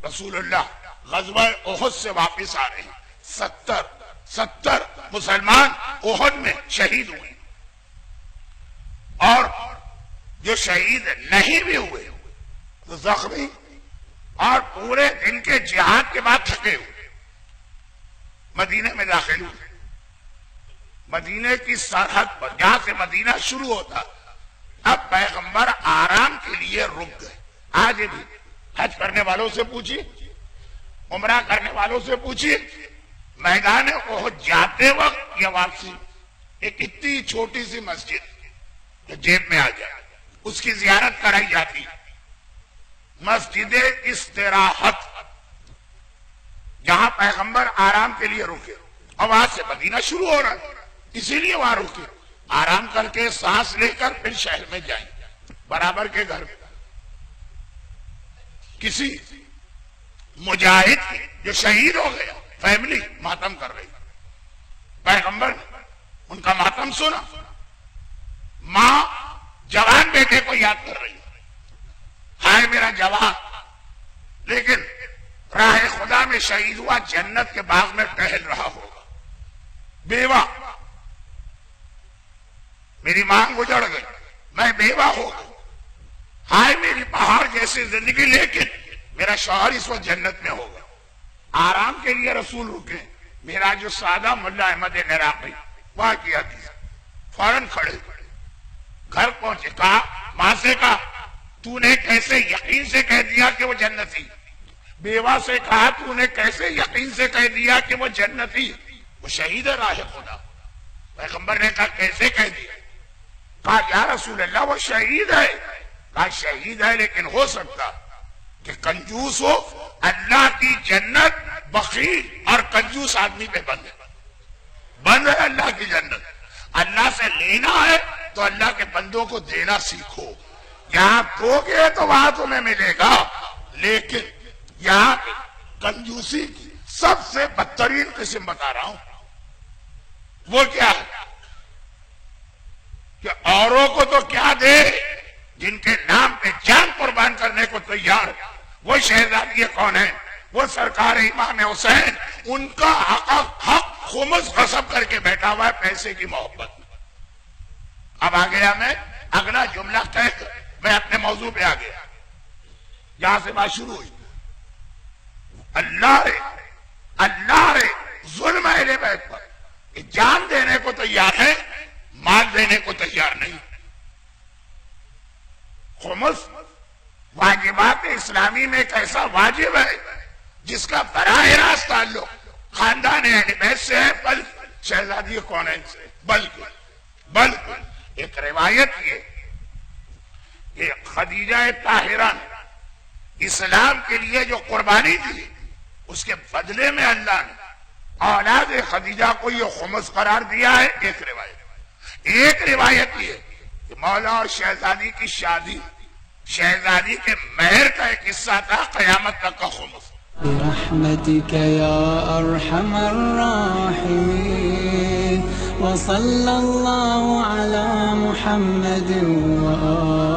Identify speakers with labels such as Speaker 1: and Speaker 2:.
Speaker 1: رسول اللہ غزوہ احد سے واپس آ رہے ہیں، 70 مسلمان احد میں شہید ہوئے، اور جو شہید نہیں بھی ہوئے تو زخمی اور پورے دن کے جہاد کے بعد تھکے ہوئے مدینے میں داخل ہوئے۔ مدینے کی سرحد پر جہاں سے مدینہ شروع ہوتا، اب پیغمبر آرام کے لیے رک گئے۔ آج بھی حج کرنے والوں سے پوچھیے، عمرہ کرنے والوں سے پوچھیے، میدان احد جاتے وقت یا واپسی ایک اتنی چھوٹی سی مسجد جو جیب میں آ جائے اس کی زیارت کرائی جاتی، مسجد استراحت، جہاں پیغمبر آرام کے لیے رکے، اور وہاں سے مدینہ شروع ہو رہا ہے، اسی لیے وہاں رکے، آرام کر کے سانس لے کر پھر شہر میں جائیں برابر کے گھر میں۔ کسی مجاہد جو شہید ہو گیا، فیملی ماتم کر رہی، پیغمبر نے ان کا ماتم سنا، ماں جوان بیٹے کو یاد کر رہی، ہائے میرا جوان، لیکن راہ خدا میں شہید ہوا، جنت کے باغ میں ٹہل رہا ہوگا۔ بیوہ، میری ماں گزر گئی، میں بیوہ ہو گئی، ہائے میری پہاڑ جیسی زندگی، لیکن میرا شوہر اس وقت جنت میں ہوگا۔ آرام کے لیے رسول رکے، میرا جو سادہ ملا احمد عراقی وہاں کی حدیث، فوراً کھڑے گھر پہنچے، کہا ماں سے، کہا تو نے کیسے یقین سے کہہ دیا کہ وہ جنتی؟ بیوہ سے کہا تو نے کیسے یقین سے کہہ دیا کہ وہ جنتی؟ وہ شہید ہے راہ خدا۔ پیغمبر نے کہا کیسے کہہ دیا؟ کہا یا رسول اللہ وہ شہید ہے۔ کہا شہید ہے لیکن ہو سکتا کہ کنجوس ہو، اللہ کی جنت بخیل اور کنجوس آدمی پہ بند ہے، بند ہے اللہ کی جنت۔ اللہ سے لینا ہے تو اللہ کے بندوں کو دینا سیکھو، یہاں دو گے تو وہاں تمہیں ملے گا، لیکن یہاں کنجوسی کی سب سے بدترین قسم بتا رہا ہوں، وہ کیا ہے کہ اوروں کو تو کیا دے، جن کے نام پہ جان قربان کرنے کو تیار ہے، وہ شہزادی کون ہے؟ وہ سرکار امام حسین، ان کا حق خمس غصب کر کے بیٹھا ہوا ہے پیسے کی محبت میں۔ اب آ گیا میں اگلا جملہ کہہ کر میں اپنے موضوع پہ آ گیا، یہاں سے بات شروع ہوئی۔ اللہ رے ظلم اہل بیت پر کہ جان دینے کو تیار ہے، مال دینے کو تیار نہیں۔ خمس واجبات اسلامی میں ایک ایسا واجب ہے جس کا براہ راست تعلق خاندان اہل بیت سے ہے، بلکہ شہزادی کونین سے، بلکہ ایک روایت یہ کہ خدیجہ طاہرہ نے اسلام کے لیے جو قربانی دی، اس کے بدلے میں اللہ نے اولاد خدیجہ کو یہ خمس قرار دیا ہے۔ ایک روایت یہ کہ مولا اور شہزادی کی شادی، شہزادی کے مہر کا ایک حصہ تھا قیامت تک کا خمس۔
Speaker 2: برحمتك يا أرحم الراحمين وصلى الله على محمد وآله